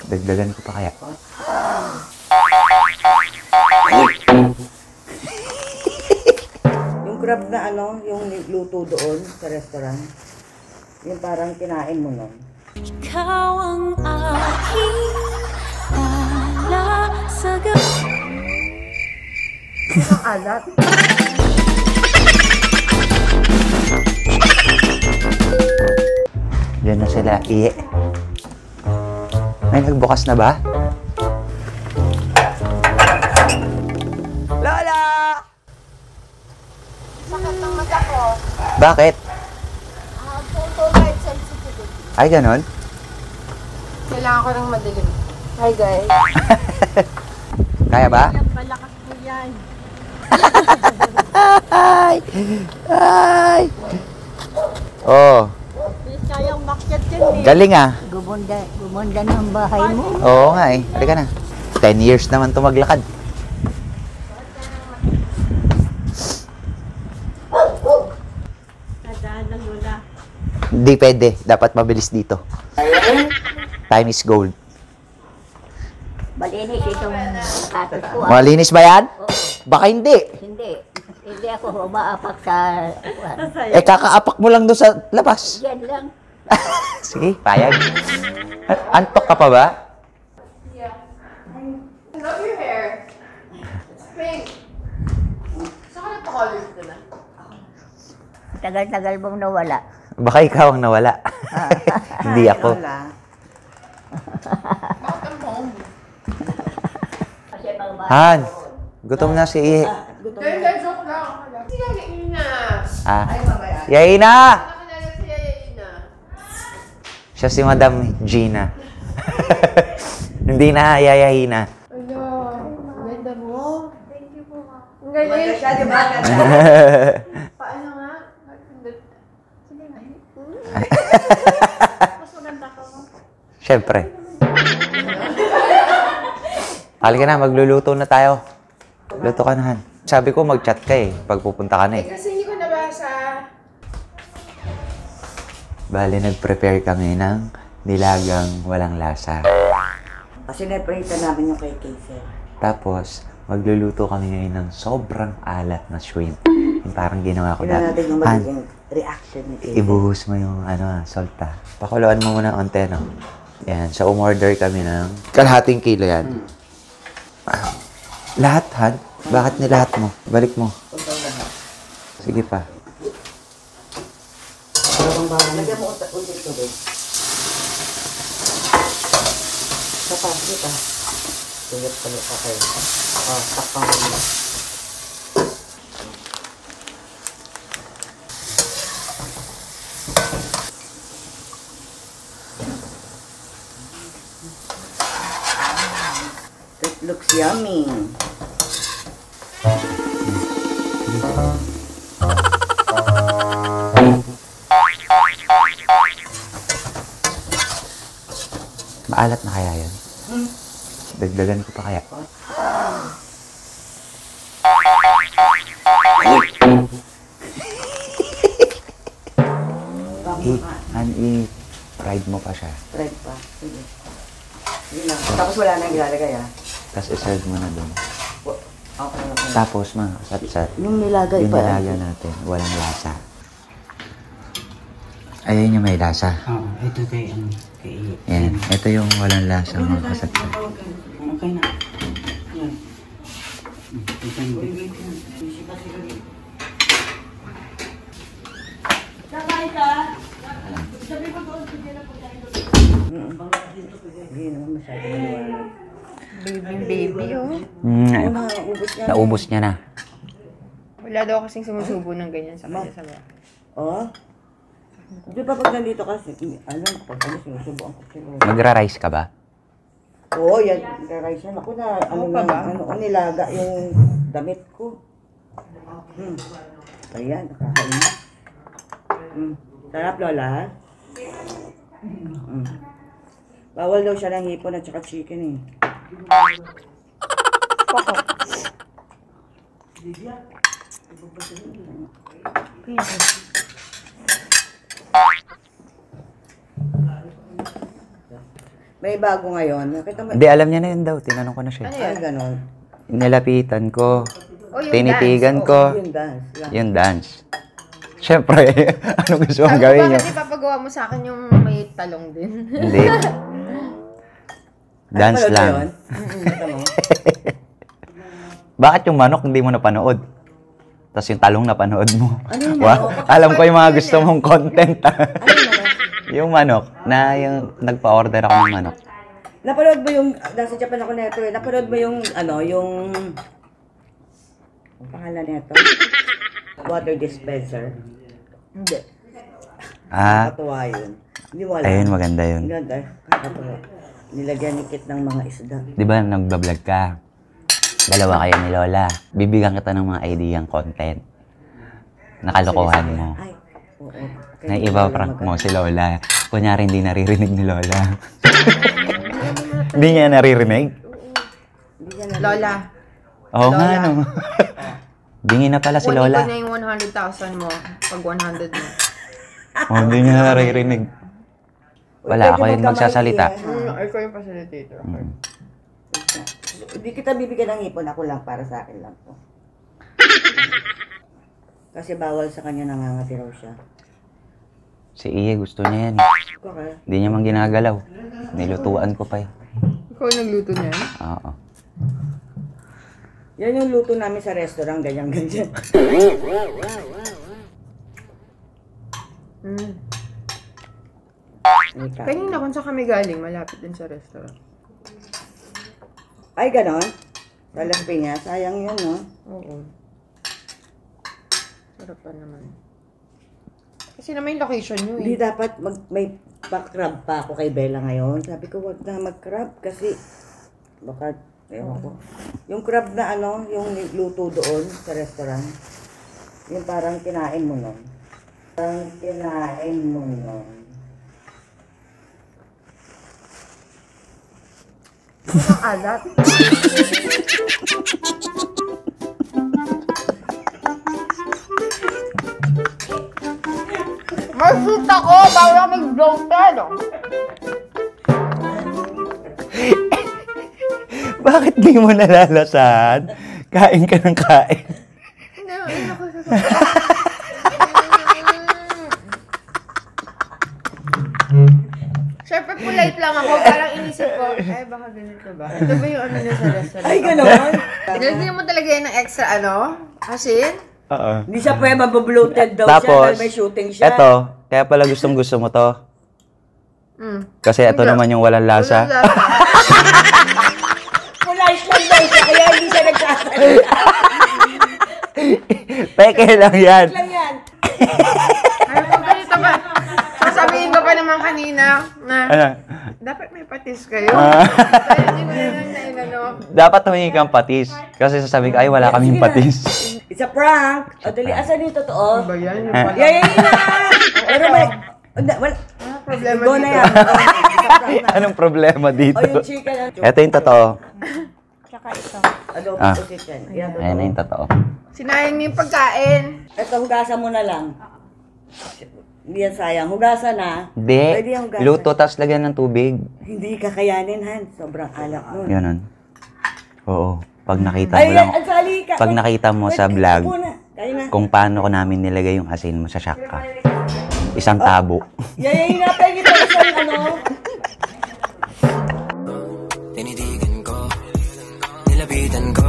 Dagdagan ko pa kaya. Yung crab na ano, yung luto doon sa restaurant, yung parang kinain mo nun. Ikaw ang aking alasaga. Ang alat. Diyan na sila, iye. May nagbukas na ba? Lola! Sakit ng mata ko. Bakit? Photo light sensitive. Ay, ganon? Kailangan ko ng madilim. Hi guys. Kaya ba? Malakas mo yan. Ay! Ay! Oh, Please kayang makyat yan eh. galing ah. Gumanda ng bahay mo. Oo nga eh. Halika na. 10 years naman ito maglakad. Nadaan ng lula. Hindi pwede. Dapat mabilis dito. Time is gold. Malinis itong katos ko. Malinis ba yan? Oo. Baka hindi. Hindi. Hindi ako umaapak sa... Eh, kakaapak mo lang doon sa labas. Yan lang. Sige, payag. Antok ka pa ba? Yeah. I love your hair. It's pink. Saan ka nagpa-colors ko na? Tagal-tagal mong nawala. Baka ikaw ang nawala. Hindi ako. Bakit ang home? Han, gutom na si Iye. Dahil joke lang. Si Yayaina. Ah, Yaina! Nakakilala si Yayaina. Siya si Madam Gina. Hindi na yayahina. Ano? Ganda mo. Thank you po, ma. Ang galing. Siya, di ba? Paano nga? Sige nga. Mas maganda ka mo. Siyempre. Halika na, magluluto na tayo. Luto ka na, Han. Sabi ko mag-chat ka eh, pag pupunta ka na eh. Kasi hindi ko nabasa. Bali, nag-prepare kami ng nilagang walang lasa. Kasi na-prate namin yung kay Casey. Tapos, magluluto kami ngayon ng sobrang alat na shrimp. Yung parang ginawa ko Tignan natin yung Han, magiging reaction ni Casey. ibuhos mo yung salt ah. Pakuluan mo muna onte, no? Yan, so umorder kami ng kalahating kilo yan. Lahat, Han? Bakit nilahat mo? Balik mo. Sige pa. Lagyan mo ulit tubig. Kapag ka. Tulit-tulit ka kayo. Takpang mo. It looks yummy. Maalat na kaya yan? Dagdagan ko pa kaya? I-fried mo pa siya. Fried pa. Sige. Yun lang. Tapos wala na yung ilalagay Tapos iserve mo na doon. Okay, okay. Tapos sat Yung nilagay yung pa. nilaga natin, walang lasa. Ayun yung may lasa. Oo, ito kay kay Yan. Ito yung walang lasa mga kasat-sat. Okay na. Yan. Kakain ka? Sabi ko doon, sige na pagkain doon. Hindi naman masyado maliwanag. Baby, oh. Naubos niya na. Wala daw kasing sumusubo ng ganyan sa kanya sa bahay. Oh? Di ba pag nandito kasi, alam ko, pag ano, sinusubuan ko sila. Magra-rice ka ba? Oo, yan. Rice yan. Ako na, ano pa ba? nilaga yung damit ko. Ayan, nakakain na. Sarap, Lola. Bawal daw siya ng hipon at saka chicken eh. May bago ngayon. Nakita mo? Hindi, alam niya na yun daw. Tinanong ko na siya. Ay, ganon. Nilapitan ko. Oh, yung Tinitigan dance. ko. Yung dance. Lang. Yung dance. Siyempre, ano gusto mong Sabi ko, gawin niyo? bakit ipapagawa mo sa akin yung may talong din? Hindi. Dance Napanood mo lang. yun? Nakita mo? Bakit yung manok hindi mo napanood? Tapos yung talong napanood mo. Ano yung Wow, manok? alam ko yung mga gusto mong content. Ano yung manok? Yung manok, na yung nagpa-order ako ng manok. Napanood mo yung, nasa Japan ako neto eh, napanood mo yung, ang pangalan neto? Water dispenser. Hindi. Ah, Nakakatuwa yun. Hindi mo alam. ayun, maganda yun. Ang ganda. Nakakatuwa. Nilagyan ni Kit ng mga isda. Di ba nagbablog ka? Dalawa kayo ni Lola. Bibigyan kita ng mga ideyang content. Nakalokohan mo. Ay, oo. Na iba prank mo si Lola. Kunyari hindi naririnig ni Lola. Hindi niya naririnig? Hindi niya na. Lola, Oo nga, Lola. no. Bingi na pala si kunin ko Lola. na yung 100,000 mo pag 100 mo. Oh, hindi niya naririnig. Wala, ako yung magsasalita. Ikaw yung facilitator. Hindi kita bibigyan ng ipon. Ako lang, para sa akin lang to. Kasi bawal sa kanya, nangangati raw siya. Si Iye, gusto niya yan. Okay. Hindi niya man ginagalaw. Nilutuan ko pa eh. Ikaw yung nagluto niya? Oo. Yan yung luto namin sa restaurant, ganyan-ganyan. Kanina kung saan kami galing, malapit din sa restaurant. Ay, ganon? Sa Las Piñas, sayang yun, no? Oo. Sarap pa naman. Kasi naman yung location nyo Hindi eh. dapat may pa-crab pa ako kay Bella ngayon. Sabi ko, wag na mag-crab kasi baka, ewan ko. Yung crab na yung luto doon sa restaurant, yung parang kinain mo nun. Parang kinain mo nun. Ang alat. Masut ako! Bawal ako mag-bloated! Bakit di mo nalalasan? Kain ka ng kain. Hindi, ayun ako sa Siyempre, polite lang ako. Parang inisip ko, ay, baka ganito ba? Ito ba yung ano niya sa restaurant? Ay, ganon? Nilagyan mo talaga yan ng extra asin? Oo. Hindi siya pwede mababloated daw siya Tapos, dahil may shooting siya. eto, kaya pala gustong gusto mo to. Kasi ito Hindi. naman yung walang lasa. Walang lasa. Polite lang daw siya, kaya hindi siya nagsasalita. Peke lang yan. lang yan. Ay, kung ganito ba? Sasabihin ko pa naman kanina na Ano? dapat may patis kayo. Kaya hindi ko na lang na inano. Dapat humingi kang patis. Kasi sasabihin ko, ay wala kaming Sige na. patis. It's a prank. O, dali, asan yung totoo? Ba yan? Yung pala. Yay na! Pero may... Wala. Problema Go na dito. yan. It's a prank na. Anong problema dito? O, yung chicken. Ito yung totoo. Adobo Ah. to chicken. Yan, Ayan na totoo. yung totoo. Sinayang niyo yung pagkain. Ito, hugasan mo na lang. Hindi yan sayang. Hugasan na. Hindi. Pwede yung hugasan. Luto, tapos lagyan ng tubig. Hindi kakayanin, Han. Sobrang alak nun. Yun. Oo. Pag nakita mo Ay, lang, ang sali ka. pag nakita mo Wait, sa vlog, upo na. Kaya na. kung paano ko namin nilagay yung asin mo sa shock ka. Isang tabo. Yayayin natin ito sa Tinitigan ko, nilapitan ko,